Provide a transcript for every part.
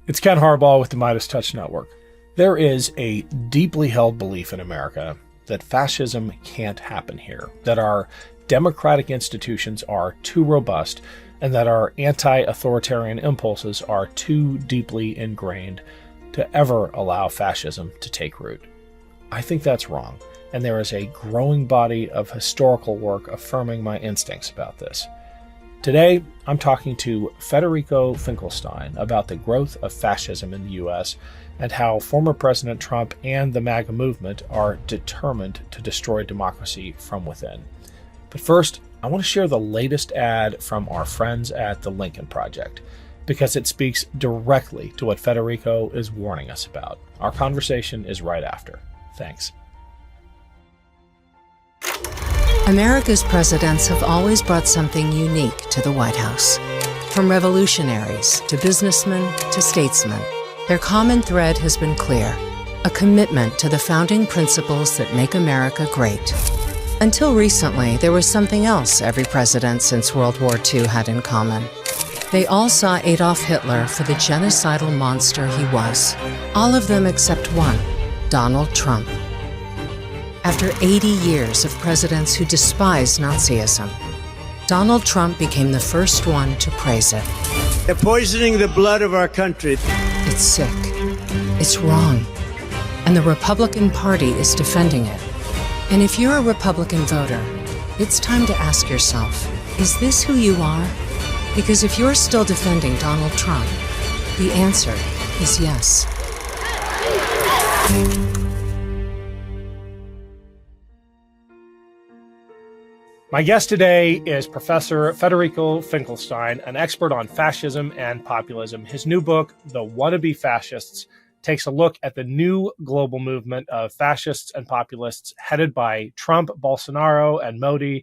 It's Ken Harbaugh with the MeidasTouch Network. There is a deeply held belief in America that fascism can't happen here, that our democratic institutions are too robust, and that our anti-authoritarian impulses are too deeply ingrained to ever allow fascism to take root. I think that's wrong, and there is a growing body of historical work affirming my instincts about this. Today, I'm talking to Federico Finchelstein about the growth of fascism in the U.S. and how former President Trump and the MAGA movement are determined to destroy democracy from within. But first, I want to share the latest ad from our friends at the Lincoln Project, because it speaks directly to what Federico is warning us about. Our conversation is right after. Thanks. America's presidents have always brought something unique to the White House. From revolutionaries to businessmen to statesmen, their common thread has been clear: a commitment to the founding principles that make America great. Until recently, there was something else every president since World War II had in common. They all saw Adolf Hitler for the genocidal monster he was. All of them except one, Donald Trump. After 80 years of presidents who despised Nazism, Donald Trump became the first one to praise it. They're poisoning the blood of our country. It's sick. It's wrong. And the Republican Party is defending it. And if you're a Republican voter, it's time to ask yourself, is this who you are? Because if you're still defending Donald Trump, the answer is yes. My guest today is Professor Federico Finchelstein, an expert on fascism and populism. His new book, The Wannabe Fascists, takes a look at the new global movement of fascists and populists headed by Trump, Bolsonaro, and Modi,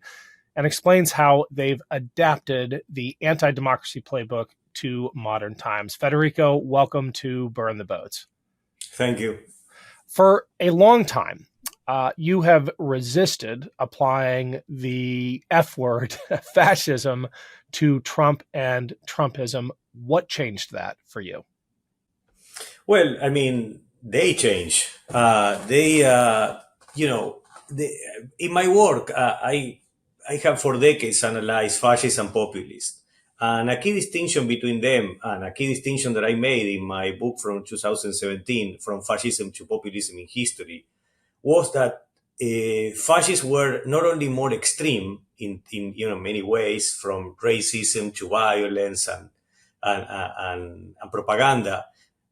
and explains how they've adapted the anti-democracy playbook to modern times. Federico, welcome to Burn the Boats. Thank you. For a long time, you have resisted applying the F word, fascism, to Trump and Trumpism. What changed that for you? Well, I mean, they change. In my work, I have for decades analyzed fascists and populists. And a key distinction between them, and a key distinction that I made in my book from 2017, From Fascism to Populism in History, was that fascists were not only more extreme in many ways, from racism to violence and propaganda,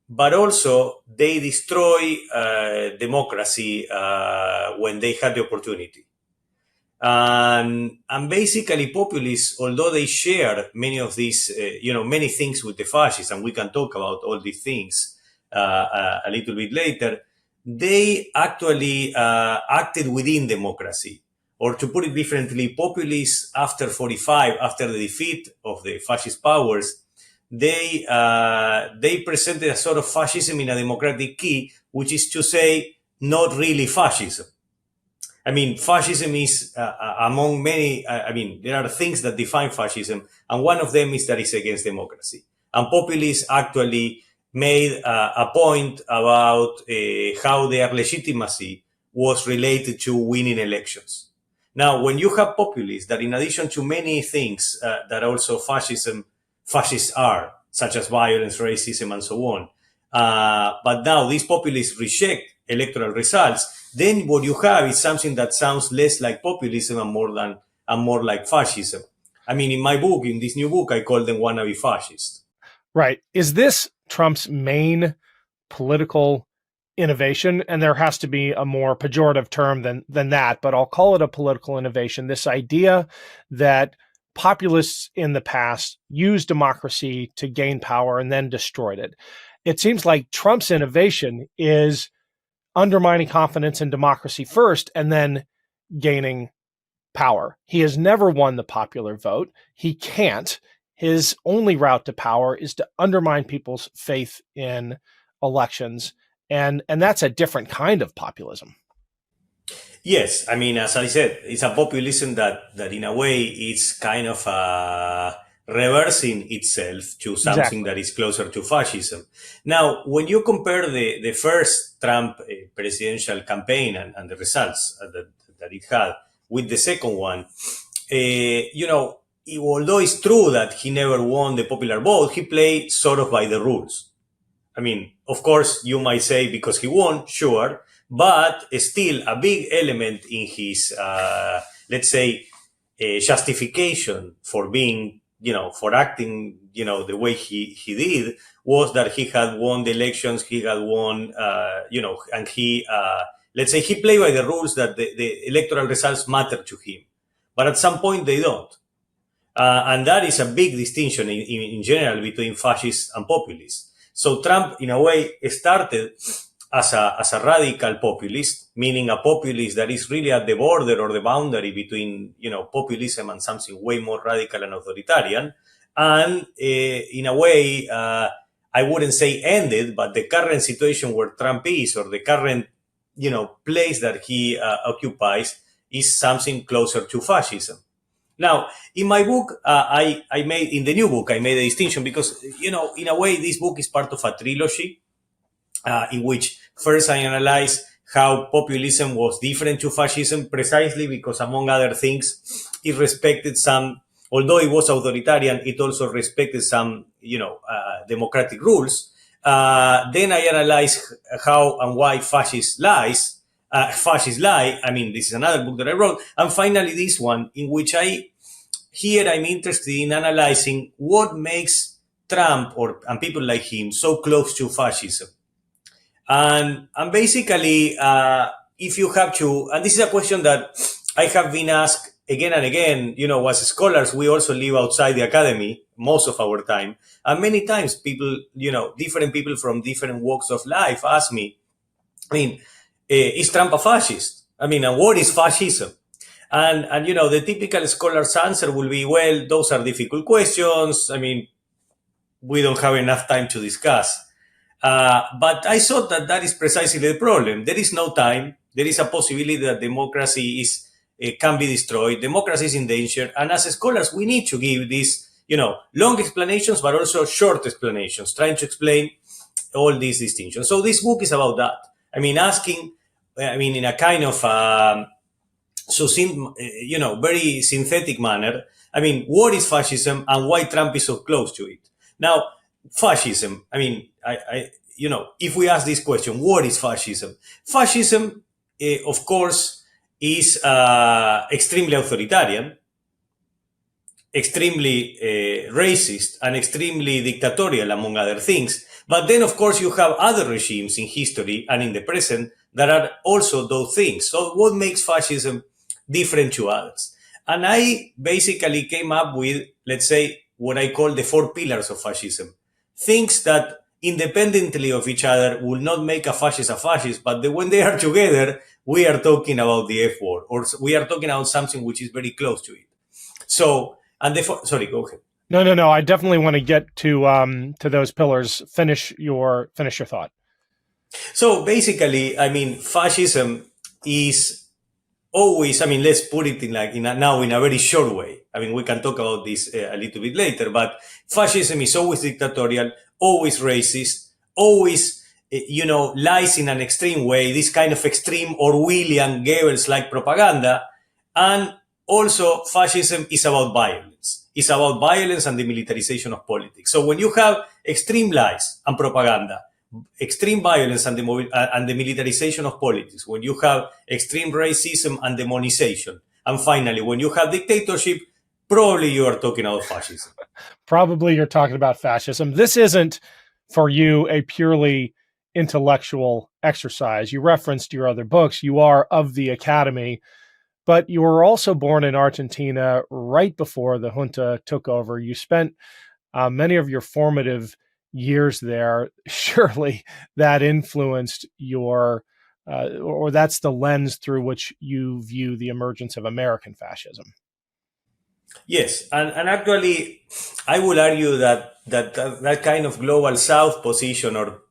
but also they destroy democracy when they had the opportunity. And basically populists, although they share many of these, many things with the fascists, and we can talk about all these things a little bit later, they actually acted within democracy. Or to put it differently, populists after 45, after the defeat of the fascist powers, they presented a sort of fascism in a democratic key, which is to say, not really fascism. I mean, fascism is among many, there are things that define fascism, and one of them is that it's against democracy. And populists actually made a point about how their legitimacy was related to winning elections. Now, when you have populists that, in addition to many things that also fascists are, such as violence, racism, and so on, but now these populists reject electoral results, then what you have is something that sounds less like populism and more like fascism. I mean, in my book, in this new book, I call them wannabe fascists. Right. Is this Trump's main political innovation? And there has to be a more pejorative term than that, but I'll call it a political innovation. This idea that populists in the past used democracy to gain power and then destroyed it. It seems like Trump's innovation is undermining confidence in democracy first and then gaining power. He has never won the popular vote. He can't. His only route to power is to undermine people's faith in elections. And that's a different kind of populism. Yes, I mean, as I said, it's a populism that in a way it's kind of reversing itself to something that is closer to fascism. Now, when you compare the first Trump presidential campaign and the results that it had with the second one, although it's true that he never won the popular vote, he played sort of by the rules. I mean, of course, you might say because he won, sure, but still a big element in his, let's say, justification for being, for acting, the way he did was that he had won the elections, he had won, and he, let's say, he played by the rules that the electoral results matter to him. But at some point, they don't. And that is a big distinction in general between fascists and populists. So Trump, in a way, started as a radical populist, meaning a populist that is really at the border or the boundary between, populism and something way more radical and authoritarian. And in a way, I wouldn't say ended, but the current situation where Trump is, or the current, place that he occupies, is something closer to fascism. Now, in my book, in the new book, I made a distinction because, in a way, this book is part of a trilogy in which first I analyze how populism was different to fascism precisely because, among other things, it respected some, although it was authoritarian, it also respected some, democratic rules. Then I analyze how and why fascists lie. I mean, this is another book that I wrote. And finally, this one, in which I'm interested in analyzing what makes Trump and people like him so close to fascism. And basically, if you have to, and this is a question that I have been asked again and again, as scholars, we also live outside the academy most of our time. And many times people, different people from different walks of life ask me, is Trump a fascist? And what is fascism? And the typical scholar's answer will be, well, those are difficult questions. We don't have enough time to discuss. But I thought that is precisely the problem. There is no time. There is a possibility that democracy can be destroyed. Democracy is in danger. And as scholars, we need to give these, long explanations, but also short explanations, trying to explain all these distinctions. So this book is about that. Asking, in a kind of, very synthetic manner, what is fascism and why Trump is so close to it? Now, fascism, if we ask this question, what is fascism? Fascism, of course, is extremely authoritarian, extremely racist, and extremely dictatorial, among other things. But then, of course, you have other regimes in history and in the present that are also those things. So what makes fascism different to others? And I basically came up with, let's say, what I call the 4 pillars of fascism. Things that independently of each other will not make a fascist, but when they are together, we are talking about the F word, or we are talking about something which is very close to it. So, sorry, go ahead. No. I definitely want to get to those pillars. Finish your thought. So basically, fascism is always, let's put it in a very short way. We can talk about this a little bit later, but fascism is always dictatorial, always racist, always, lies in an extreme way, this kind of extreme Orwellian Goebbels-like propaganda. And also, fascism is about violence. It's about violence and the militarization of politics. So when you have extreme lies and propaganda, extreme violence and the militarization of politics, when you have extreme racism and demonization, and finally, when you have dictatorship, probably you are talking about fascism. Probably you're talking about fascism. This isn't, for you, a purely intellectual exercise. You referenced your other books. You are of the academy, but you were also born in Argentina right before the junta took over. You spent many of your formative years there. Surely that influenced your, or that's the lens through which you view the emergence of American fascism. Yes, and actually, I would argue that kind of global South position or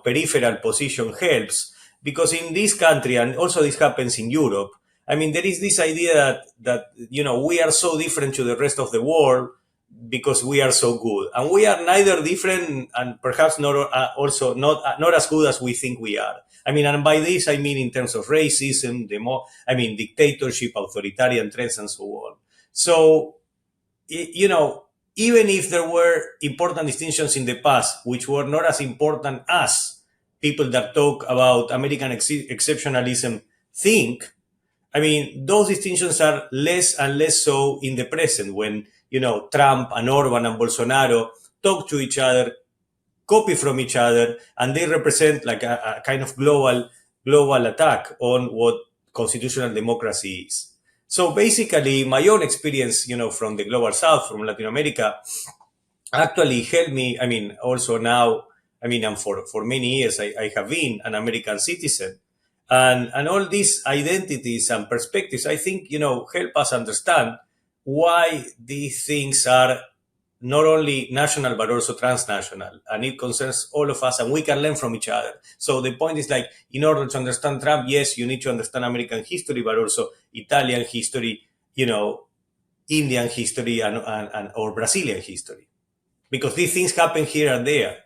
peripheral position helps, because in this country, and also this happens in Europe, there is this idea that we are so different to the rest of the world, that because we are so good, and we are neither different and perhaps not also not as good as we think we are. I mean, and by this I mean in terms of racism, dictatorship, authoritarian trends, and so on. So, you know, even if there were important distinctions in the past, which were not as important as people that talk about American exceptionalism think, I mean, those distinctions are less and less so in the present when, you know, Trump and Orban and Bolsonaro talk to each other, copy from each other, and they represent like a kind of global attack on what constitutional democracy is. So basically, my own experience, you know, from the global south, from Latin America, actually helped me. I mean, also now, I mean, and for many years, I have been an American citizen. And all these identities and perspectives, I think, you know, help us understand why these things are not only national but also transnational, and it concerns all of us, and we can learn from each other. So the point is, like, in order to understand Trump, yes, you need to understand American history, but also Italian history, you know, Indian history, and or Brazilian history, because these things happen here and there.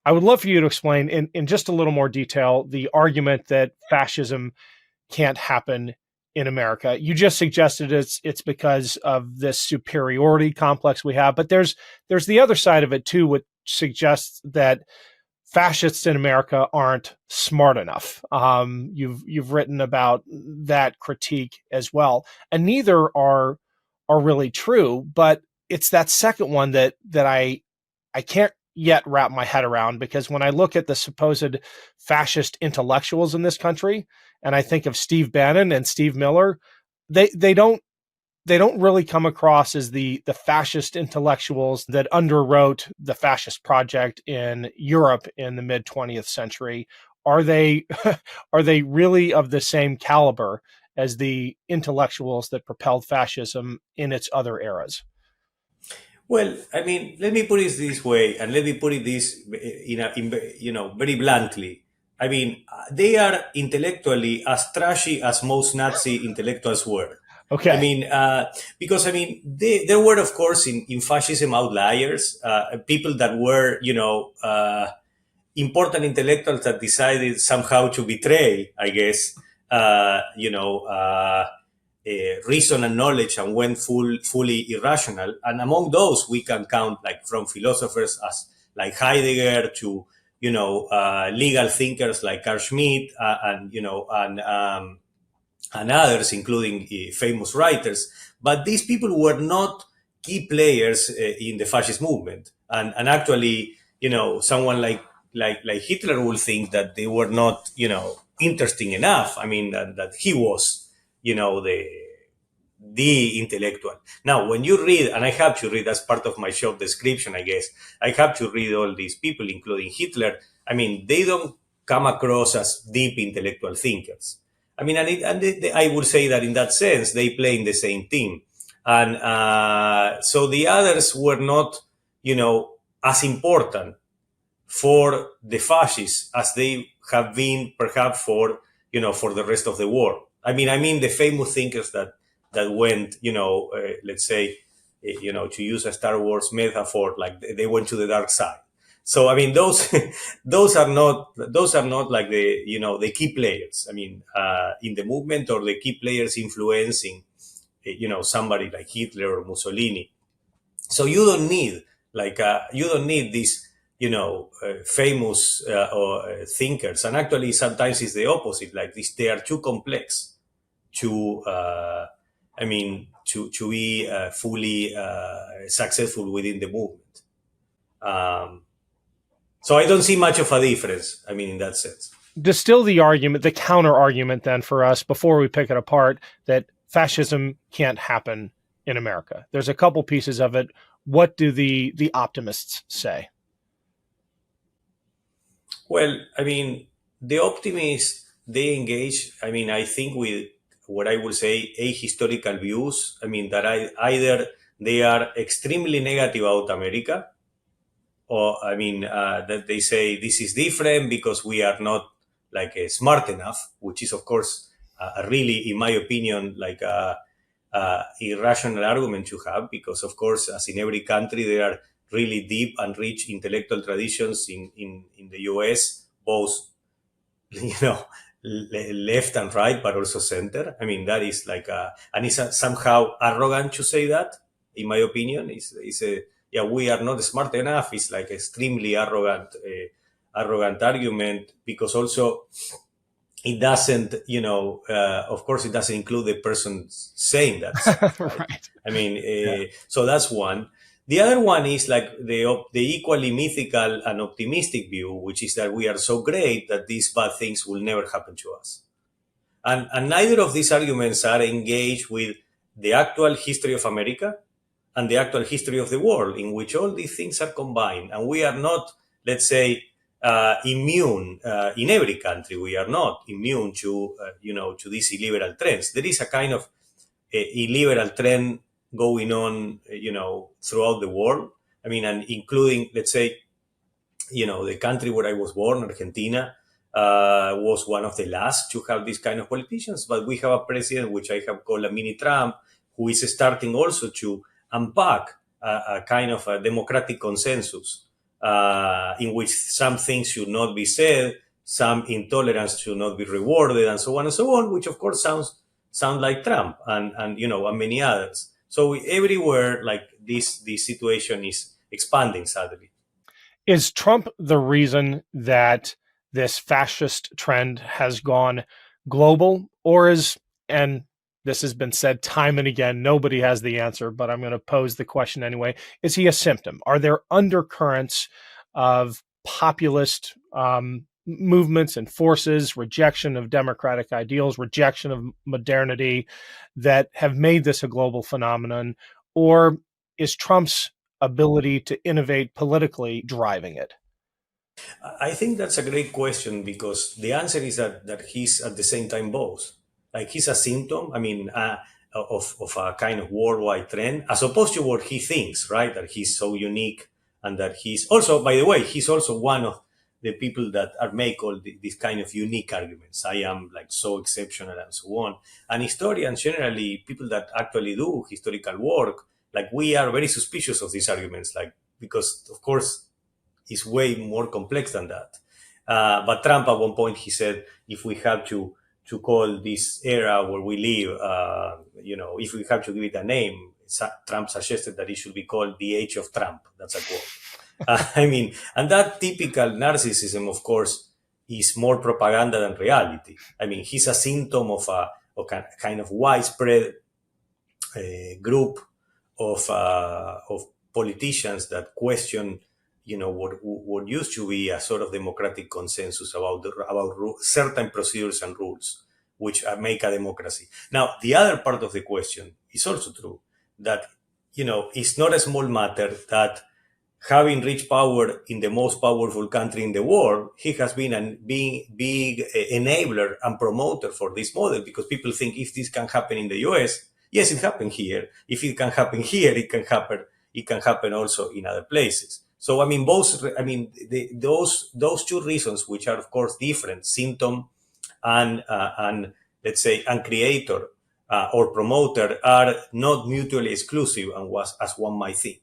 I would love for you to explain in just a little more detail the argument that fascism can't happen in America. You just suggested it's because of this superiority complex we have, but there's the other side of it too, which suggests that fascists in America aren't smart enough. You've written about that critique as well, and neither are really true. But it's that second one that I can't yet wrap my head around, because when I look at the supposed fascist intellectuals in this country, and I think of Steve Bannon and Steve Miller, they don't really come across as the fascist intellectuals that underwrote the fascist project in Europe in the mid 20th century. Are they are they really of the same caliber as the intellectuals that propelled fascism in its other eras? Well, I mean, let me put it this way, and let me put it this you know, very bluntly. I mean, they are intellectually as trashy as most Nazi intellectuals were. Okay. I mean, because I mean, there were, of course, in fascism outliers, people that were, you know, important intellectuals that decided somehow to betray, I guess, you know, reason and knowledge, and went fully irrational. And among those, we can count, like, from philosophers as like Heidegger to, you know, legal thinkers like Carl Schmitt, and you know, and others, including famous writers. But these people were not key players in the fascist movement. And actually, you know, someone like Hitler will think that they were not, you know, interesting enough. I mean, that he was, you know, the intellectual. Now, when you read, and I have to read, as part of my job description, I guess, I have to read all these people, including Hitler. I mean, they don't come across as deep intellectual thinkers. I mean, I would say that in that sense, they play in the same team. And so the others were not, you know, as important for the fascists as they have been perhaps for, you know, for the rest of the world. I mean the famous thinkers that went, you know, let's say, you know, to use a Star Wars metaphor, like they went to the dark side. So I mean, those those are not like the, you know, the key players. I mean, in the movement, or the key players influencing, you know, somebody like Hitler or Mussolini. So you don't need these, you know, famous or thinkers. And actually, sometimes it's the opposite. Like this, they are too complex to to be fully successful within the movement. So I don't see much of a difference, I mean, in that sense. Distill the argument, the counter argument then for us before we pick it apart, that fascism can't happen in America. There's a couple pieces of it. What do the optimists say? Well, I mean, the optimists, they engage, I mean, I think, with what I would say ahistorical views. I mean, that either they are extremely negative about America, or I mean, that they say this is different because we are not like smart enough, which is, of course, really, in my opinion, like irrational argument to have, because of course, as in every country, there are really deep and rich intellectual traditions in the US, both left and right, but also center. I mean, that is like and it's somehow arrogant to say that, in my opinion. It's a, yeah, we are not smart enough. It's like extremely arrogant argument, because also it doesn't, of course, it doesn't include the person saying that stuff, right? Right. I mean, so that's one. The other one is like the equally mythical and optimistic view, which is that we are so great that these bad things will never happen to us. And neither of these arguments are engaged with the actual history of America and the actual history of the world, in which all these things are combined. And we are not, let's say, immune in every country. We are not immune to, to these illiberal trends. There is a kind of illiberal trend going on, throughout the world. I mean, and including, let's say, the country where I was born, Argentina, was one of the last to have these kind of politicians. But we have a president, which I have called a mini Trump, who is starting also to unpack a kind of a democratic consensus, in which some things should not be said, some intolerance should not be rewarded, and so on and so on, which of course sound like Trump and many others. So everywhere, like this situation is expanding, sadly. Is Trump the reason that this fascist trend has gone global, or and this has been said time and again, nobody has the answer, but I'm going to pose the question anyway, is he a symptom? Are there undercurrents of populist movements and forces, rejection of democratic ideals, rejection of modernity, that have made this a global phenomenon? Or is Trump's ability to innovate politically driving it? I think that's a great question, because the answer is that he's at the same time both. Like, he's a symptom, I mean, of a kind of worldwide trend, as opposed to what he thinks, right? That he's so unique, and that he's also, by the way, he's also one of the people that are make all these kind of unique arguments. I am like so exceptional and so on. And historians, generally, people that actually do historical work, like, we are very suspicious of these arguments, like, because of course is way more complex than that. But Trump, at one point, he said, if we have to call this era where we live, if we have to give it a name, Trump suggested that it should be called the Age of Trump. That's a quote. I mean, and that typical narcissism, of course, is more propaganda than reality. I mean, he's a symptom of a kind of widespread group of politicians that question, what used to be a sort of democratic consensus about certain procedures and rules, which make a democracy. Now, the other part of the question is also true, that it's not a small matter that, having reached power in the most powerful country in the world, he has been a big enabler and promoter for this model, because people think, if this can happen in the US, yes, it happened here. If it can happen here, it can happen also in other places. So, I mean, those two reasons, which are of course different, symptom and let's say, and creator or promoter, are not mutually exclusive, and as one might think.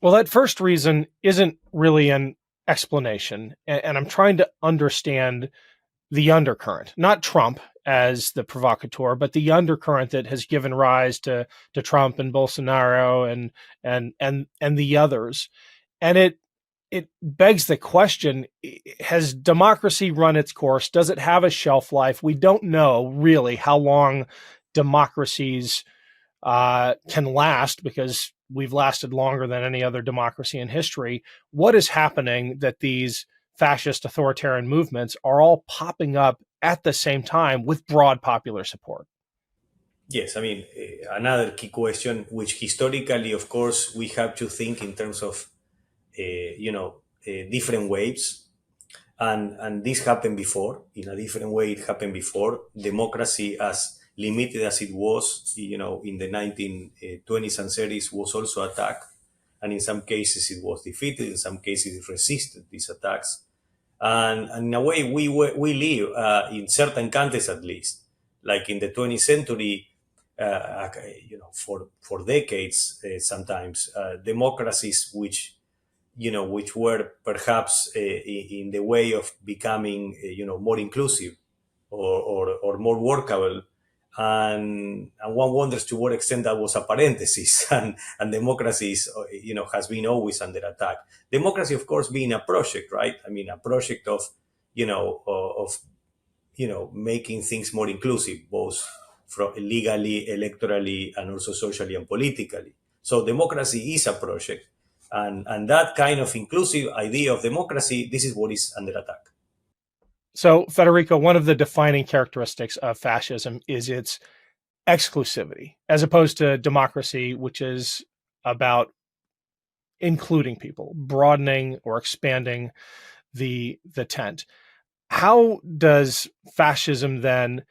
Well, that first reason isn't really an explanation, and I'm trying to understand the undercurrent, not Trump as the provocateur, but the undercurrent that has given rise to Trump and Bolsonaro and the others. And it begs the question, has democracy run its course? Does it have a shelf life? We don't know really how long democracies can last, because we've lasted longer than any other democracy in history. What is happening that these fascist authoritarian movements are all popping up at the same time with broad popular support? Yes, I mean, another key question, which historically, of course, we have to think in terms of, different waves. And this happened before. In a different way, it happened before. Democracy, as limited as it was, in the 1920s and 30s, was also attacked. And in some cases, it was defeated. In some cases, it resisted these attacks. And in a way, we live in certain countries, at least, like in the 20th century, for decades, sometimes democracies which were perhaps in the way of becoming, more inclusive or more workable. And one wonders to what extent that was a parenthesis, and democracy is, has been always under attack. Democracy, of course, being a project, right? I mean, a project of, making things more inclusive, both from legally, electorally, and also socially and politically. So democracy is a project, and that kind of inclusive idea of democracy, this is what is under attack. So, Federico, one of the defining characteristics of fascism is its exclusivity, as opposed to democracy, which is about including people, broadening or expanding the tent. How does fascism then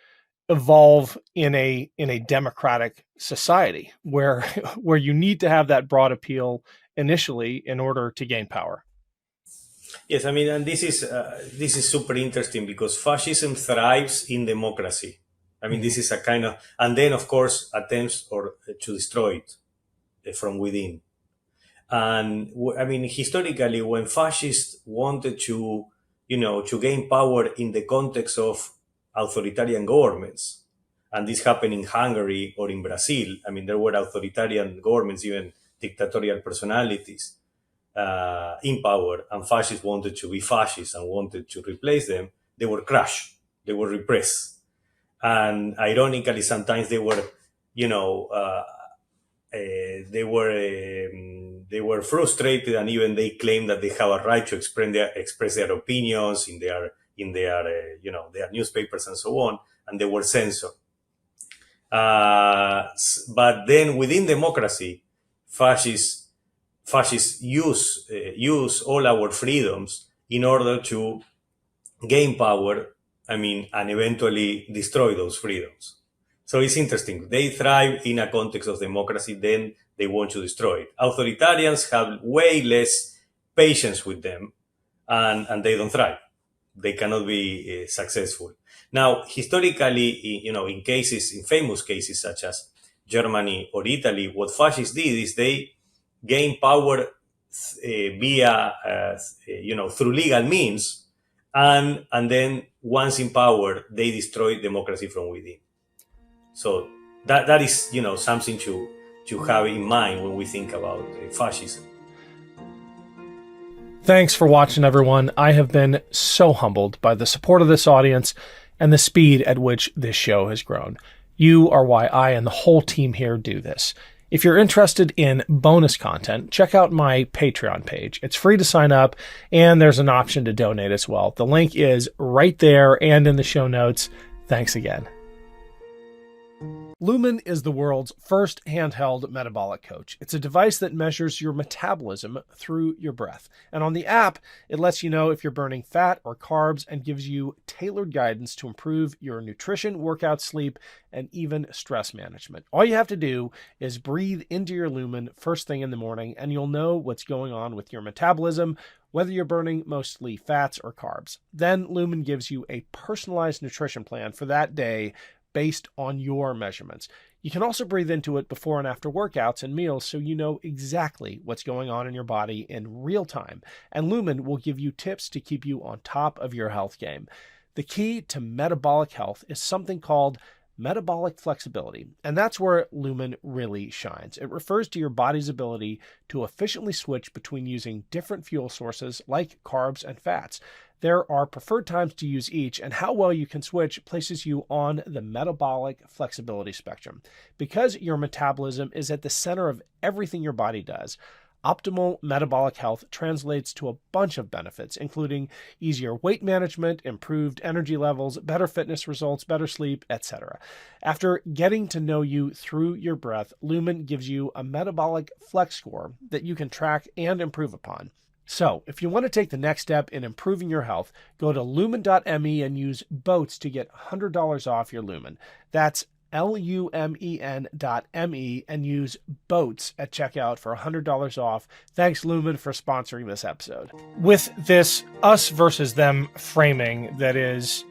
evolve in a democratic society where you need to have that broad appeal initially in order to gain power? Yes, I mean, and this is super interesting because fascism thrives in democracy. I mean, this is a kind of, and then of course attempts to destroy it from within. And I mean, historically, when fascists wanted to, to gain power in the context of authoritarian governments, and this happened in Hungary or in Brazil. I mean, there were authoritarian governments, even dictatorial personalities in power, and fascists wanted to be fascists and wanted to replace them. They were crushed, they were repressed, and ironically, sometimes they were, they were frustrated, and even they claimed that they have a right to express their opinions in their their newspapers and so on, and they were censored. But then within democracy, fascists use all our freedoms in order to gain power. I mean, and eventually destroy those freedoms. So it's interesting. They thrive in a context of democracy, then they want to destroy it. Authoritarians have way less patience with them, and they don't thrive. They cannot be successful. Now, historically, in famous cases such as Germany or Italy, what fascists did is they gained power via, through legal means, and then once in power, they destroyed democracy from within. So that is, something to have in mind when we think about fascism. Thanks for watching, everyone. I have been so humbled by the support of this audience and the speed at which this show has grown. You are why I and the whole team here do this. If you're interested in bonus content, check out my Patreon page. It's free to sign up, and there's an option to donate as well. The link is right there and in the show notes. Thanks again. Lumen is the world's first handheld metabolic coach. It's a device that measures your metabolism through your breath. And on the app, it lets you know if you're burning fat or carbs and gives you tailored guidance to improve your nutrition, workout, sleep, and even stress management. All you have to do is breathe into your Lumen first thing in the morning, and you'll know what's going on with your metabolism, whether you're burning mostly fats or carbs. Then Lumen gives you a personalized nutrition plan for that day based on your measurements. You can also breathe into it before and after workouts and meals so you know exactly what's going on in your body in real time. And Lumen will give you tips to keep you on top of your health game. The key to metabolic health is something called metabolic flexibility, and that's where Lumen really shines. It refers to your body's ability to efficiently switch between using different fuel sources like carbs and fats. There are preferred times to use each, and how well you can switch places you on the metabolic flexibility spectrum. Because your metabolism is at the center of everything your body does, optimal metabolic health translates to a bunch of benefits, including easier weight management, improved energy levels, better fitness results, better sleep, etc. After getting to know you through your breath, Lumen gives you a metabolic flex score that you can track and improve upon. So, if you want to take the next step in improving your health, go to lumen.me and use BOATS to get $100 off your Lumen. That's lumen.me and use BOATS at checkout for $100 off. Thanks, Lumen, for sponsoring this episode. With this us versus them framing that is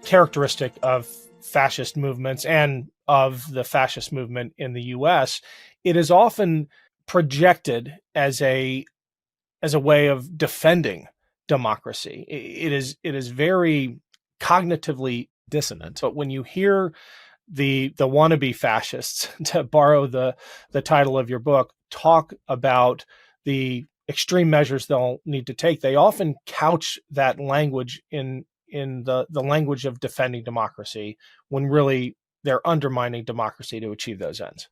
characteristic of fascist movements and of the fascist movement in the US, it is often projected as a way of defending democracy. It is very cognitively dissonant. But when you hear the wannabe fascists, to borrow the title of your book, talk about the extreme measures they'll need to take, they often couch that language in the language of defending democracy, when really they're undermining democracy to achieve those ends.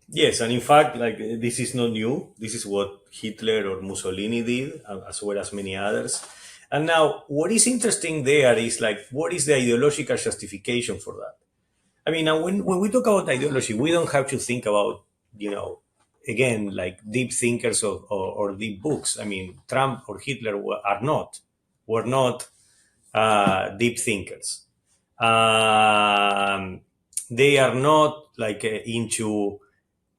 Yes, and in fact, like this is not new. This is what Hitler or Mussolini did, as well as many others. And now, what is interesting there is like, what is the ideological justification for that? I mean, now when we talk about ideology, we don't have to think about, again, like deep thinkers or deep books. I mean, Trump or Hitler were not deep thinkers. They are not like into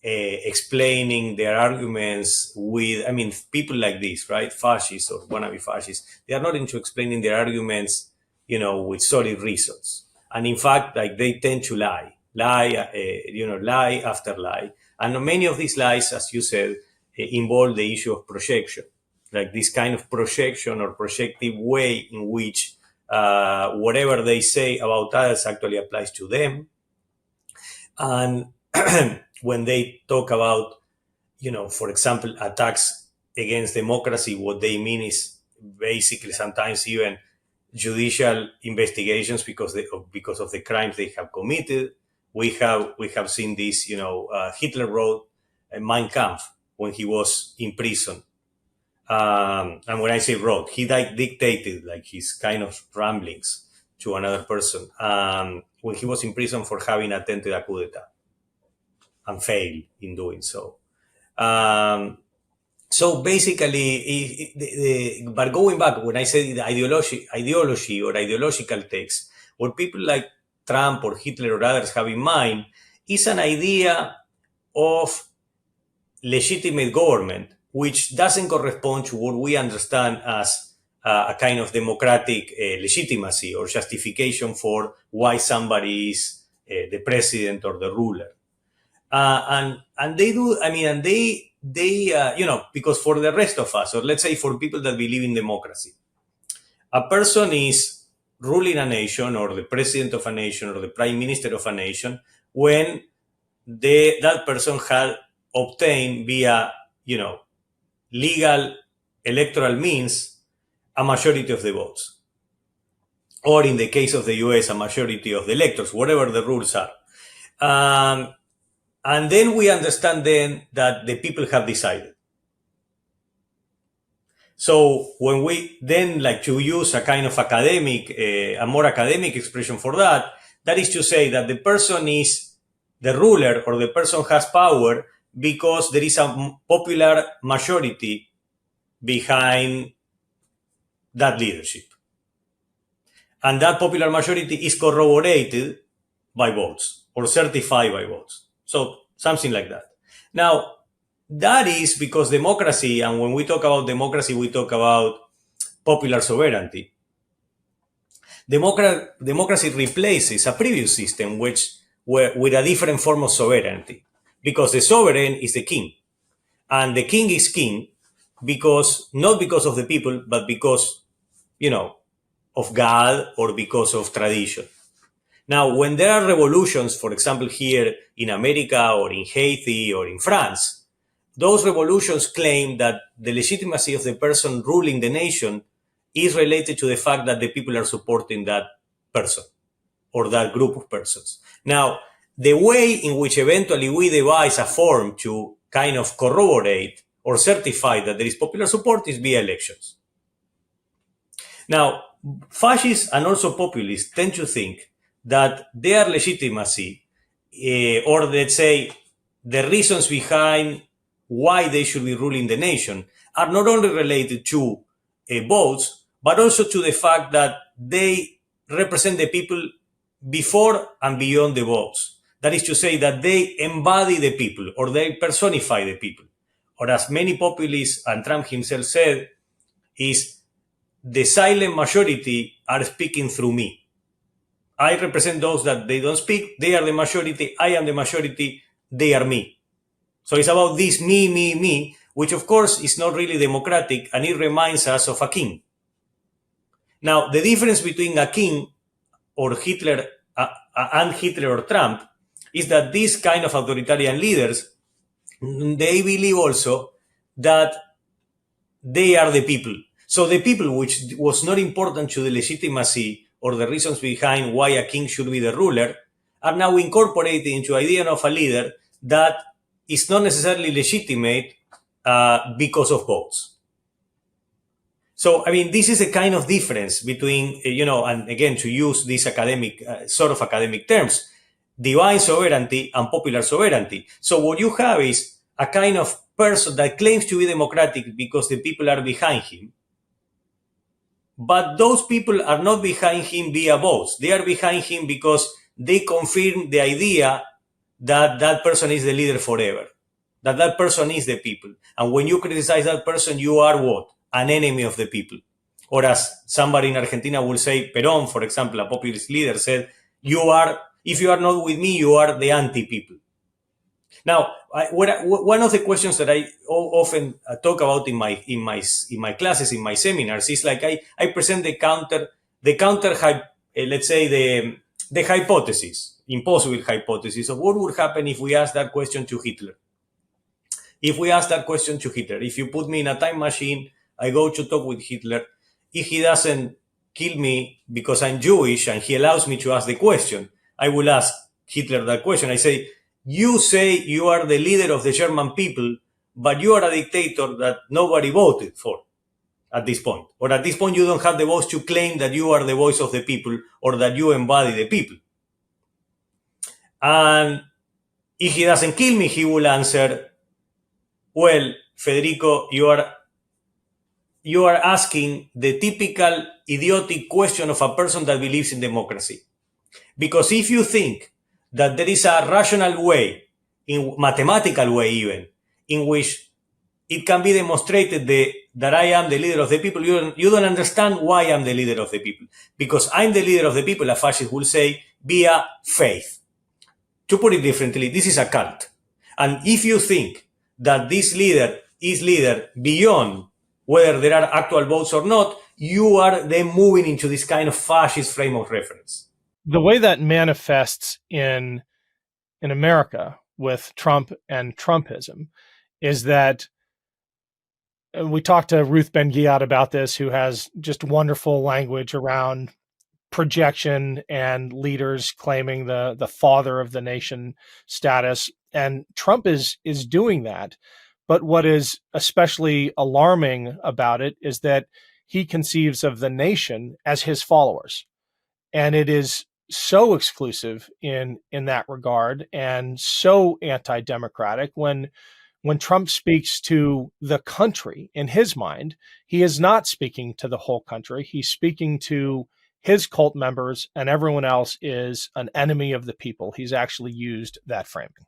explaining their arguments with, I mean, people like this, right? Fascists or wannabe fascists, they are not into explaining their arguments, with solid reasons. And in fact, like they tend to lie after lie. And many of these lies, as you said, involve the issue of projection, like this kind of projection or projective way in which whatever they say about others actually applies to them. And when they talk about, for example, attacks against democracy, what they mean is basically sometimes even judicial investigations because of the crimes they have committed. We have seen this. Hitler wrote Mein Kampf when he was in prison, and when I say wrote, he dictated like his kind of ramblings to another person when he was in prison for having attempted a coup d'etat and failed in doing so. So basically, but going back, when I say the ideology or ideological text, what people like Trump or Hitler or others have in mind is an idea of legitimate government, which doesn't correspond to what we understand as a kind of democratic legitimacy or justification for why somebody is the president or the ruler. And they do, I mean, and they because for the rest of us, or let's say for people that believe in democracy, a person is ruling a nation or the president of a nation or the prime minister of a nation when that person had obtained via, legal electoral means a majority of the votes. Or in the case of the US, a majority of the electors, whatever the rules are. And then we understand then that the people have decided. So when we then like to use a kind of a more academic expression for that, that is to say that the person is the ruler or the person has power because there is a popular majority behind that leadership. And that popular majority is corroborated by votes or certified by votes. So something like that. Now, that is because democracy, and when we talk about democracy, we talk about popular sovereignty. Democracy replaces a previous system with a different form of sovereignty, because the sovereign is the king. And the king is king not because of the people, but because, of God or because of tradition. Now, when there are revolutions, for example, here in America or in Haiti or in France, those revolutions claim that the legitimacy of the person ruling the nation is related to the fact that the people are supporting that person or that group of persons. Now, the way in which eventually we devise a form to kind of corroborate or certify that there is popular support is via elections. Now, fascists and also populists tend to think that their legitimacy, or let's say the reasons behind why they should be ruling the nation, are not only related to votes, but also to the fact that they represent the people before and beyond the votes. That is to say that they embody the people or they personify the people. Or as many populists and Trump himself said, is the silent majority are speaking through me. I represent those that they don't speak. They are the majority. I am the majority. They are me. So it's about this me, which of course is not really democratic, and it reminds us of a king. Now, the difference between a king or Hitler and Hitler or Trump is that these kind of authoritarian leaders, they believe also that they are the people. So the people, which was not important to the legitimacy or the reasons behind why a king should be the ruler, are now incorporated into the idea of a leader that is not necessarily legitimate because of votes. So, I mean, this is a kind of difference between, and again, to use these academic, sort of academic terms, divine sovereignty and popular sovereignty. So what you have is a kind of person that claims to be democratic because the people are behind him, but those people are not behind him via votes. They are behind him because they confirm the idea that that person is the leader forever, that person is the people. And when you criticize that person, you are what? An enemy of the people. Or as somebody in Argentina will say, Perón, for example, a populist leader, said, if you are not with me, you are the anti-people. Now, one of the questions that I often talk about in my classes, in my seminars, is like I present the counter, let's say the hypothesis, impossible hypothesis of what would happen if we ask that question to Hitler. If we ask that question to Hitler, if you put me in a time machine, I go to talk with Hitler. If he doesn't kill me because I'm Jewish and he allows me to ask the question, I will ask Hitler that question. I say you are the leader of the German people, but you are a dictator that nobody voted for at this point. Or at this point, you don't have the voice to claim that you are the voice of the people or that you embody the people. And if he doesn't kill me, he will answer, well, Federico, you are asking the typical idiotic question of a person that believes in democracy. Because if you think that there is a rational way, in mathematical way even, in which it can be demonstrated that I am the leader of the people, you don't understand why I'm the leader of the people. Because I'm the leader of the people, a fascist will say, via faith. To put it differently, this is a cult. And if you think that this leader is leader beyond whether there are actual votes or not, you are then moving into this kind of fascist frame of reference. The way that manifests in America with Trump and Trumpism is that we talked to Ruth Ben-Ghiat about this, who has just wonderful language around projection and leaders claiming the father of the nation status. And Trump is doing that. But what is especially alarming about it is that he conceives of the nation as his followers. And it is so exclusive in that regard and so anti-democratic. When Trump speaks to the country, in his mind, he is not speaking to the whole country. He's speaking to his cult members, and everyone else is an enemy of the people. He's actually used that framing.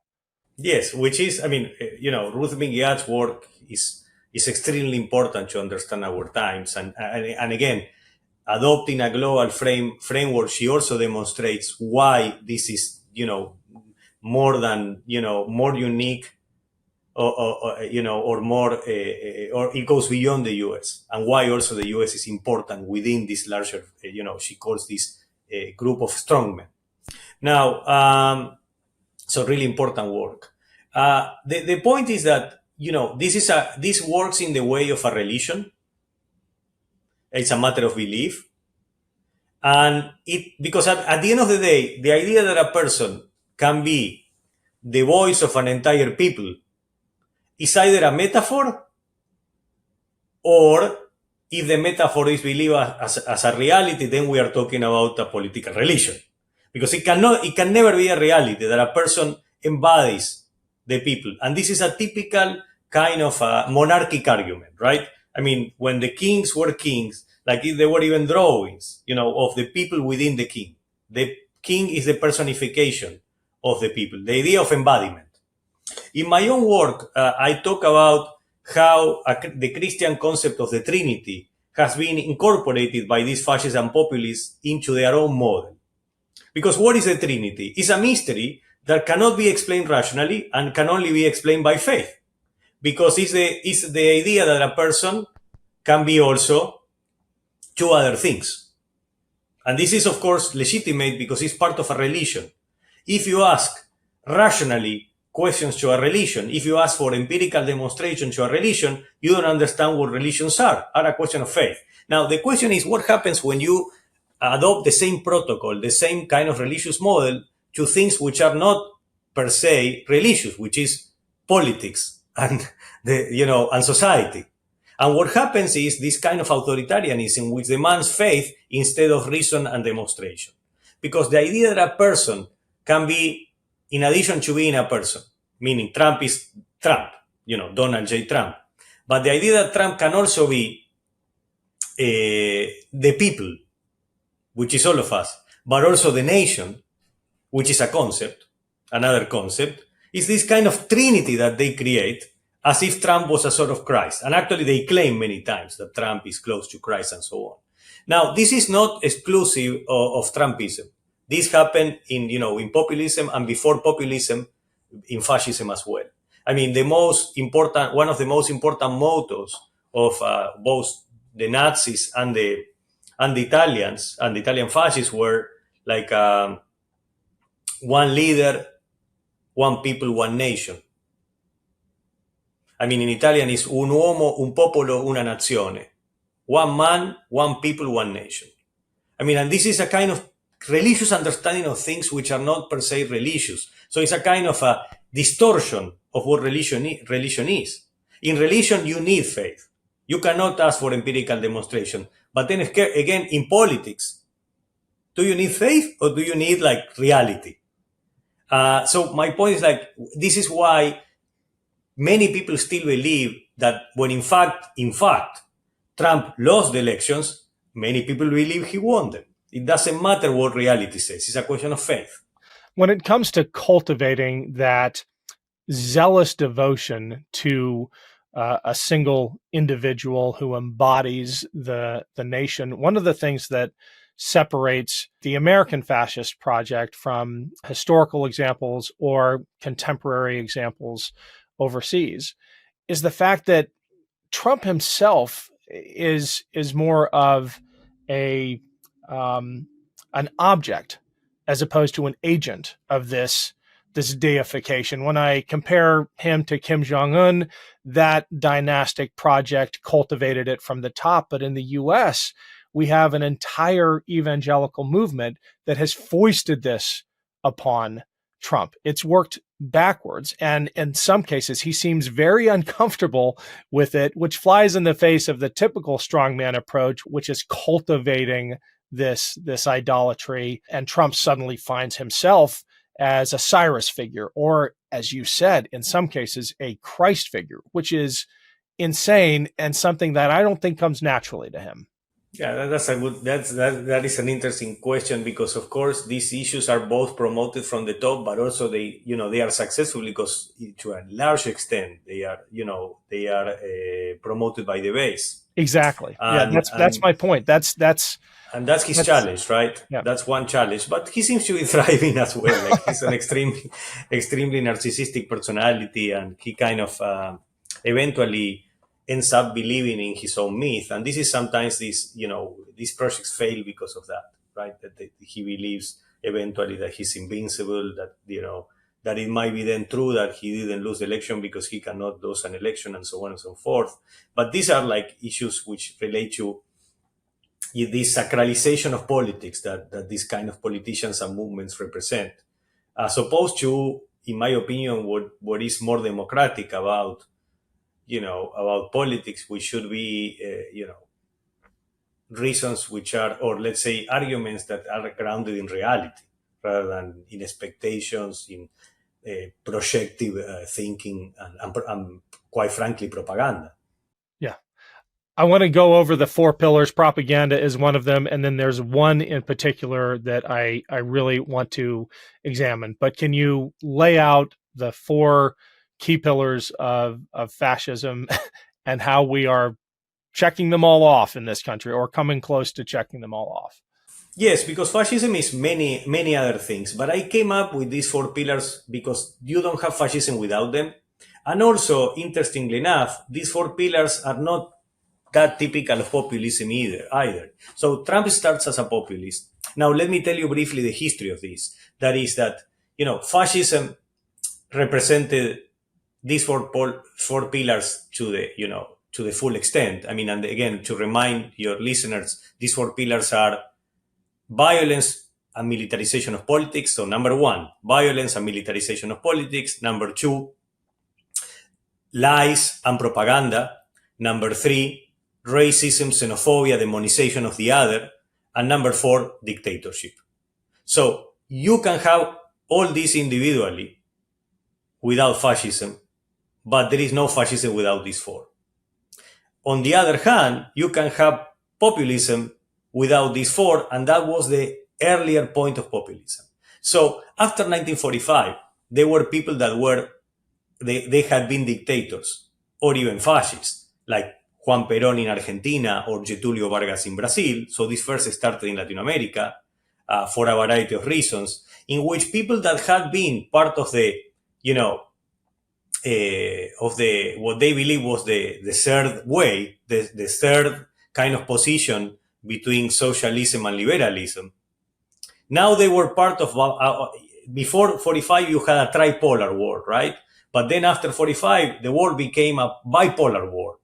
Yes, which is, Ruth Ben-Ghiat's work is extremely important to understand our times. And again, adopting a global framework, she also demonstrates why this is, more unique, or more, or it goes beyond the U.S. and why also the U.S. is important within this larger, she calls this group of strongmen. Now, so really important work. The point is that, this works in the way of a religion. It's a matter of belief. And because at the end of the day, the idea that a person can be the voice of an entire people is either a metaphor, or if the metaphor is believed as a reality, then we are talking about a political religion. Because it can never be a reality that a person embodies the people. And this is a typical kind of a monarchic argument, right? I mean, when the kings were kings, like there were even drawings, of the people within the king. The king is the personification of the people, the idea of embodiment. In my own work, I talk about how the Christian concept of the Trinity has been incorporated by these fascists and populists into their own model. Because what is the Trinity? It's a mystery that cannot be explained rationally and can only be explained by faith. Because it's the idea that a person can be also two other things. And this is, of course, legitimate because it's part of a religion. If you ask rationally questions to a religion, if you ask for empirical demonstration to a religion, you don't understand what religions are a question of faith. Now, the question is what happens when you adopt the same protocol, the same kind of religious model to things which are not per se religious, which is politics and and society. And what happens is this kind of authoritarianism which demands faith instead of reason and demonstration. Because the idea that a person can be, in addition to being a person, meaning Trump is Trump, Donald J. Trump. But the idea that Trump can also be the people, which is all of us, but also the nation, which is a concept, another concept, is this kind of trinity that they create as if Trump was a sort of Christ. And actually they claim many times that Trump is close to Christ and so on. Now, this is not exclusive of Trumpism. This happened in populism and before populism in fascism as well. I mean, one of the most important mottos of both the Nazis and the Italians and the Italian fascists were like one leader, one people, one nation. I mean, in Italian it's un uomo, un popolo, una nazione. One man, one people, one nation. I mean, and this is a kind of religious understanding of things which are not per se religious. So it's a kind of a distortion of what religion is. In religion, you need faith. You cannot ask for empirical demonstration. But then again, in politics, do you need faith or do you need like reality? So my point is like, this is why many people still believe that when in fact, Trump lost the elections, many people believe he won them. It doesn't matter what reality says. It's a question of faith. When it comes to cultivating that zealous devotion to a single individual who embodies the nation, one of the things that separates the American fascist project from historical examples or contemporary examples overseas is the fact that Trump himself is more of an object as opposed to an agent of this deification. When I compare him to Kim Jong-un, that dynastic project cultivated it from the top. But in the US, we have an entire evangelical movement that has foisted this upon Trump. It's worked backwards. And in some cases, he seems very uncomfortable with it, which flies in the face of the typical strongman approach, which is cultivating this idolatry. And Trump suddenly finds himself as a Cyrus figure, or as you said, in some cases, a Christ figure, which is insane and something that I don't think comes naturally to him. Yeah, that is an interesting question because of course these issues are both promoted from the top, but also they are successful because to a large extent they are promoted by the base. Exactly. That's my point. That's his challenge, right? Yeah. That's one challenge, but he seems to be thriving as well. Like he's an extremely narcissistic personality, and he kind of eventually ends up believing in his own myth. And this is sometimes these projects fail because of that, right? That he believes eventually that he's invincible, that, that it might be then true that he didn't lose the election because he cannot lose an election and so on and so forth. But these are like issues which relate to this sacralization of politics that these kind of politicians and movements represent, as opposed to, in my opinion, what is more democratic about politics, which should be, reasons which are, or let's say arguments that are grounded in reality rather than in expectations, in projective thinking, and quite frankly, propaganda. Yeah. I want to go over the 4 pillars. Propaganda is one of them. And then there's one in particular that I really want to examine. But can you lay out the 4 key pillars of fascism and how we are checking them all off in this country, or coming close to checking them all off? Yes, because fascism is many other things. But I came up with these four pillars because you don't have fascism without them. And also, interestingly enough, these four pillars are not that typical of populism either. So Trump starts as a populist. Now, let me tell you briefly the history of this. That is that, fascism represented these four pillars to the full extent. I mean, and again, to remind your listeners, these four pillars are violence and militarization of politics. So number one, violence and militarization of politics. Number two, lies and propaganda. Number three, racism, xenophobia, demonization of the other. And number four, dictatorship. So you can have all these individually without fascism, but there is no fascism without these four. On the other hand, you can have populism without these four, and that was the earlier point of populism. So after 1945, there were people that they had been dictators or even fascists, like Juan Perón in Argentina or Getulio Vargas in Brazil. So this first started in Latin America for a variety of reasons, in which people that had been part of the, what they believe was the third way, the third kind of position between socialism and liberalism. Now they were part of, before 45 you had a tripolar world, right? But then after 45 the world became a bipolar world.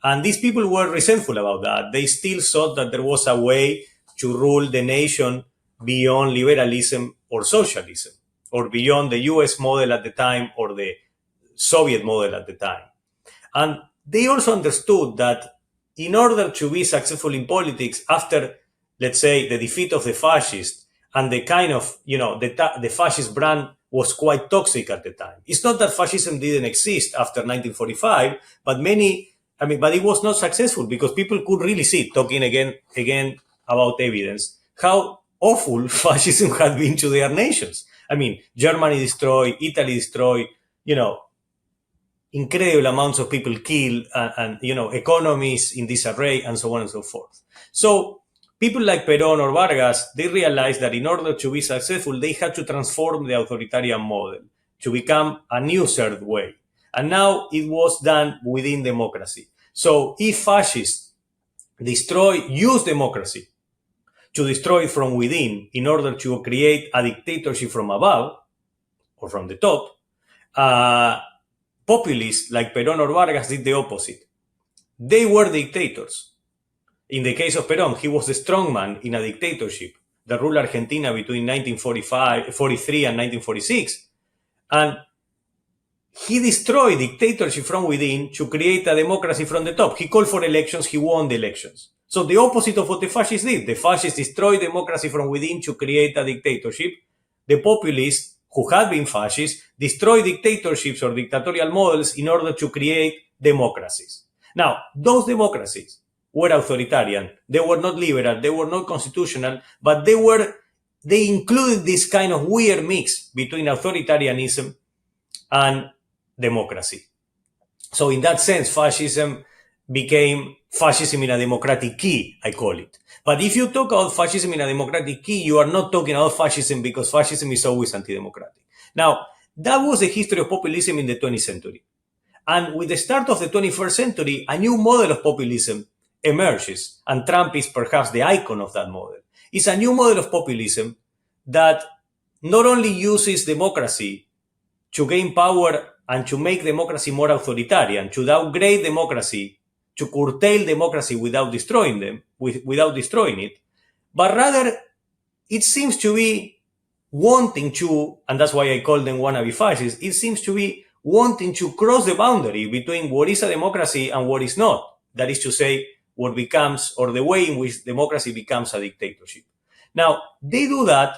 And these people were resentful about that. They still thought that there was a way to rule the nation beyond liberalism or socialism, or beyond the US model at the time or the Soviet model at the time. And they also understood that in order to be successful in politics after, let's say, the defeat of the fascists and the kind of, the fascist brand was quite toxic at the time. It's not that fascism didn't exist after 1945, but but it was not successful because people could really see, talking again about evidence, how awful fascism had been to their nations. I mean, Germany destroyed, Italy destroyed, incredible amounts of people killed, and economies in disarray, and so on and so forth. So people like Perón or Vargas, they realized that in order to be successful, they had to transform the authoritarian model to become a new third way. And now it was done within democracy. So if fascists use democracy to destroy it from within in order to create a dictatorship from above or from the top, populists like Perón or Vargas did the opposite. They were dictators. In the case of Perón, he was the strongman in a dictatorship that ruled Argentina between 1943 and 1946. And he destroyed dictatorship from within to create a democracy from the top. He called for elections, he won the elections. So the opposite of what the fascists did. The fascists destroyed democracy from within to create a dictatorship. The populists, who had been fascists, destroyed dictatorships or dictatorial models in order to create democracies. Now, those democracies were authoritarian. They were not liberal, they were not constitutional, but they included this kind of weird mix between authoritarianism and democracy. So in that sense, fascism became fascism in a democratic key, I call it. But if you talk about fascism in a democratic key, you are not talking about fascism, because fascism is always anti-democratic. Now, that was the history of populism in the 20th century. And with the start of the 21st century, a new model of populism emerges, and Trump is perhaps the icon of that model. It's a new model of populism that not only uses democracy to gain power and to make democracy more authoritarian, to downgrade democracy, to curtail democracy without destroying it, but rather it seems to be wanting to, and that's why I call them wannabe fascists, it seems to be wanting to cross the boundary between what is a democracy and what is not. That is to say, what becomes, or the way in which democracy becomes a dictatorship. Now, they do that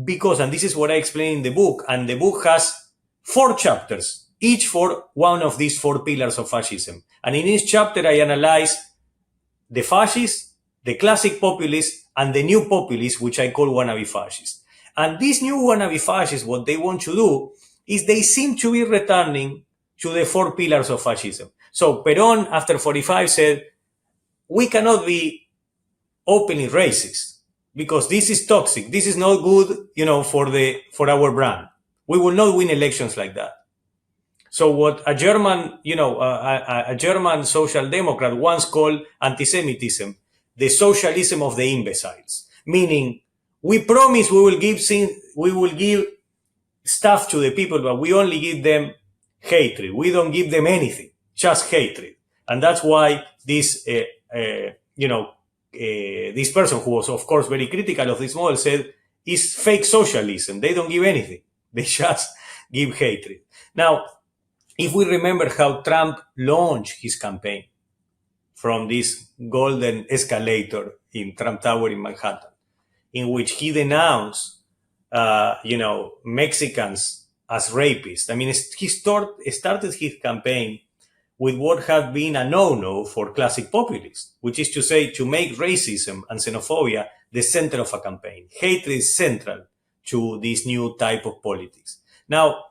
because, and this is what I explain in the book, and the book has 4 chapters, each for one of these 4 pillars of fascism. And in each chapter, I analyze the fascists, the classic populists, and the new populists, which I call wannabe fascists. And these new wannabe fascists, what they want to do is they seem to be returning to the 4 pillars of fascism. So Perón, after 45, said, we cannot be openly racist, because this is toxic. This is not good, for our brand. We will not win elections like that. So what a German, a German social democrat once called anti-Semitism, the socialism of the imbeciles, meaning we promise we will give stuff to the people, but we only give them hatred. We don't give them anything, just hatred. And that's why this, this person, who was of course very critical of this model, said it's fake socialism. They don't give anything. They just give hatred. Now, if we remember how Trump launched his campaign from this golden escalator in Trump Tower in Manhattan, in which he denounced, Mexicans as rapists. I mean, he started his campaign with what had been a no-no for classic populists, which is to say, to make racism and xenophobia the center of a campaign. Hatred is central to this new type of politics. Now,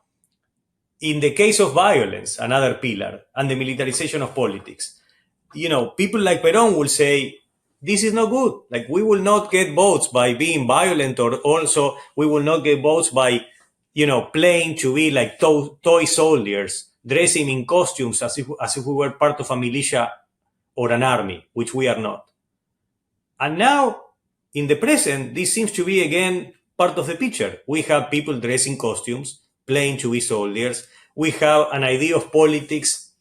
in the case of violence, another pillar, and the militarization of politics, people like Perón will say, this is not good. Like, we will not get votes by being violent, or also we will not get votes by, playing to be like toy soldiers, dressing in costumes as if we were part of a militia or an army, which we are not. And now, in the present, this seems to be again part of the picture. We have people dressing costumes, playing to be soldiers. We have an idea of politics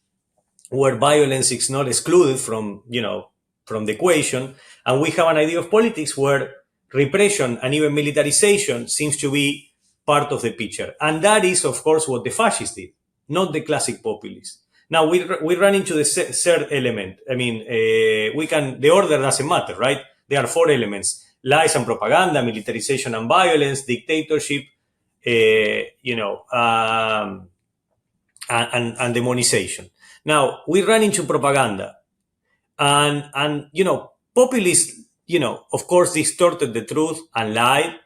where violence is not excluded from the equation. And we have an idea of politics where repression and even militarization seems to be part of the picture. And that is, of course, what the fascists did, not the classic populists. Now, we run into the third element. I mean, the order doesn't matter, right? There are four elements: lies and propaganda, militarization and violence, dictatorship, and demonization. Now, we run into propaganda. And populists, of course, distorted the truth and lied,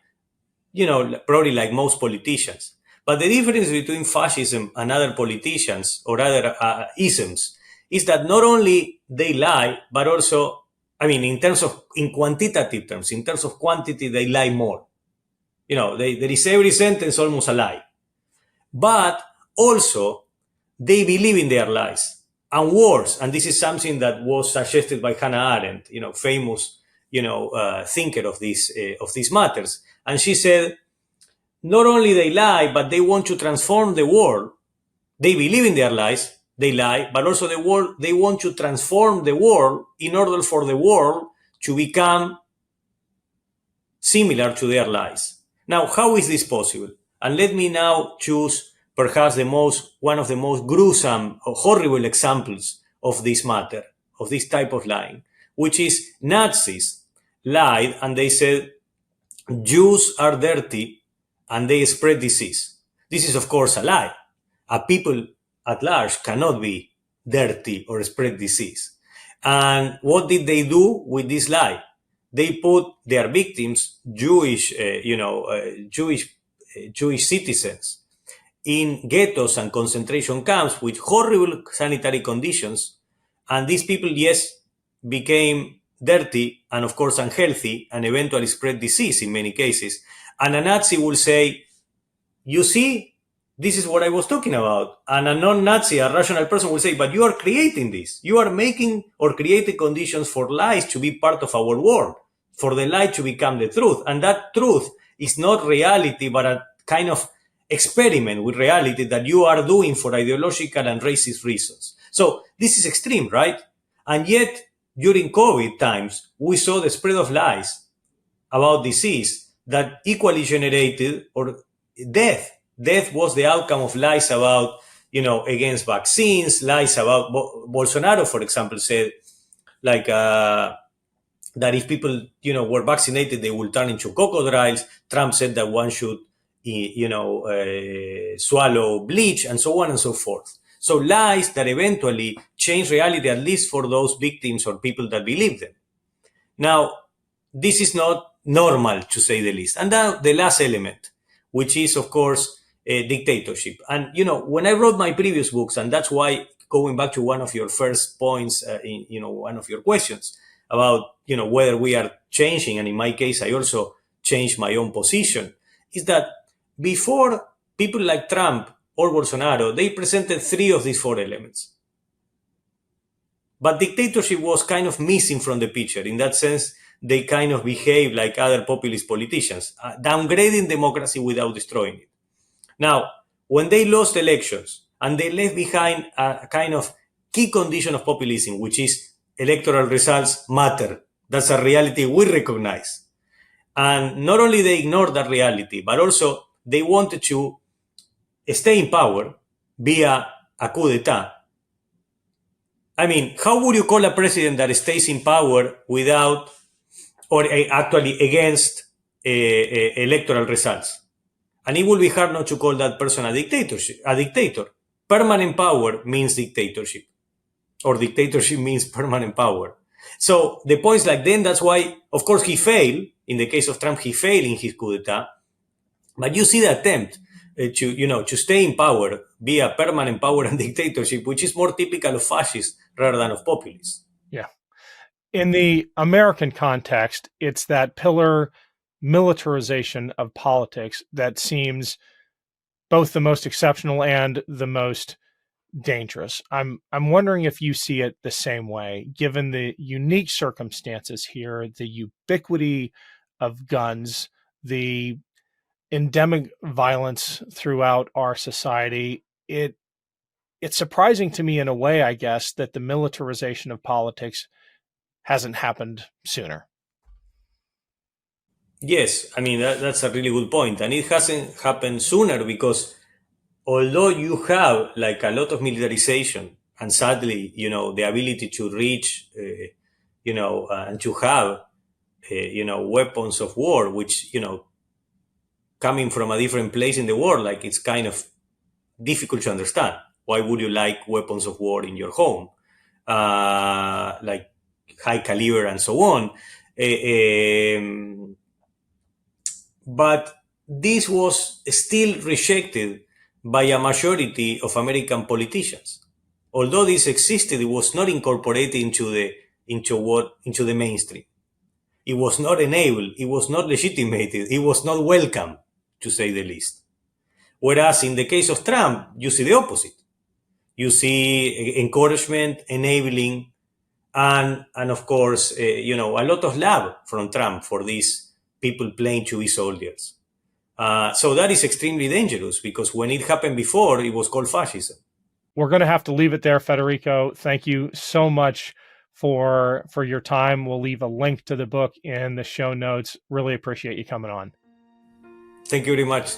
probably like most politicians. But the difference between fascism and other politicians or other isms is that not only they lie, but also, in quantitative terms, in terms of quantity, they lie more. There is every sentence almost a lie. But also, they believe in their lies. And worse, and this is something that was suggested by Hannah Arendt, famous, thinker of these matters. And she said, not only they lie, but they want to transform the world. They believe in their lies, they lie, but also they want to transform the world in order for the world to become similar to their lies. Now, how is this possible? And let me now choose perhaps one of the most gruesome or horrible examples of this matter, of this type of lying, which is Nazis lied and they said, Jews are dirty and they spread disease. This is, of course, a lie. People at large cannot be dirty or spread disease. And what did they do with this lie? They put their victims, Jewish citizens, in ghettos and concentration camps with horrible sanitary conditions. And these people, yes, became dirty and, of course, unhealthy and eventually spread disease in many cases. And a Nazi will say, you see, this is what I was talking about. And a non-Nazi, a rational person will say, but you are creating this. You are making or creating conditions for lies to be part of our world, for the lie to become the truth. And that truth is not reality, but a kind of experiment with reality that you are doing for ideological and racist reasons. So this is extreme, right? And yet, during COVID times, we saw the spread of lies about disease that equally generated or death. Death was the outcome of lies about, against vaccines, lies about Bolsonaro, for example, said that if people, were vaccinated, they will turn into crocodiles. Trump said that one should swallow bleach, and so on and so forth. So lies that eventually change reality, at least for those victims or people that believe them. Now, this is not normal, to say the least. And now the last element, which is, of course, dictatorship. And, when I wrote my previous books, and that's why, going back to one of your first points in, one of your questions, about, whether we are changing, and in my case, I also changed my own position, is that before, people like Trump or Bolsonaro, they presented 3 of these 4 elements. But dictatorship was kind of missing from the picture. In that sense, they kind of behaved like other populist politicians, downgrading democracy without destroying it. Now, when they lost elections and they left behind a kind of key condition of populism, which is electoral results matter. That's a reality we recognize. And not only they ignored that reality, but also they wanted to stay in power via a coup d'etat. I mean, how would you call a president that stays in power without, or actually against electoral results? And it will be hard not to call that person a dictator. Permanent power means dictatorship, or dictatorship means permanent power. So the point is like, then that's why, of course, he failed. In the case of Trump, he failed in his coup d'etat. But you see the attempt to stay in power via permanent power and dictatorship, which is more typical of fascists rather than of populists. Yeah. In the American context, it's that pillar militarization of politics that seems both the most exceptional and the most dangerous. I'm wondering if you see it the same way, given the unique circumstances here, the ubiquity of guns, the endemic violence throughout our society. It's surprising to me in a way, I guess, that the militarization of politics hasn't happened sooner. Yes, I mean, that's a really good point. And it hasn't happened sooner because although you have like a lot of militarization and sadly, the ability to reach, and to have, weapons of war, which, coming from a different place in the world, like it's kind of difficult to understand. Why would you like weapons of war in your home? Like high caliber and so on. But this was still rejected by a majority of American politicians. Although this existed, it was not incorporated into the mainstream. It was not enabled, it was not legitimated, it was not welcome, to say the least. Whereas in the case of Trump, you see the opposite. You see encouragement, enabling, and of course, a lot of love from Trump for these people playing to be soldiers. So that is extremely dangerous because when it happened before, it was called fascism. We're going to have to leave it there, Federico. Thank you so much for your time. We'll leave a link to the book in the show notes. Really appreciate you coming on. Thank you very much.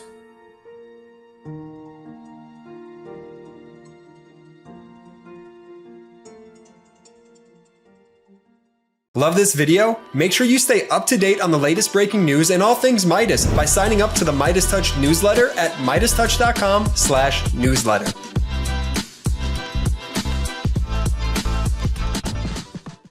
Love this video? Make sure you stay up to date on the latest breaking news and all things Midas by signing up to the MeidasTouch newsletter at MeidasTouch.com/newsletter.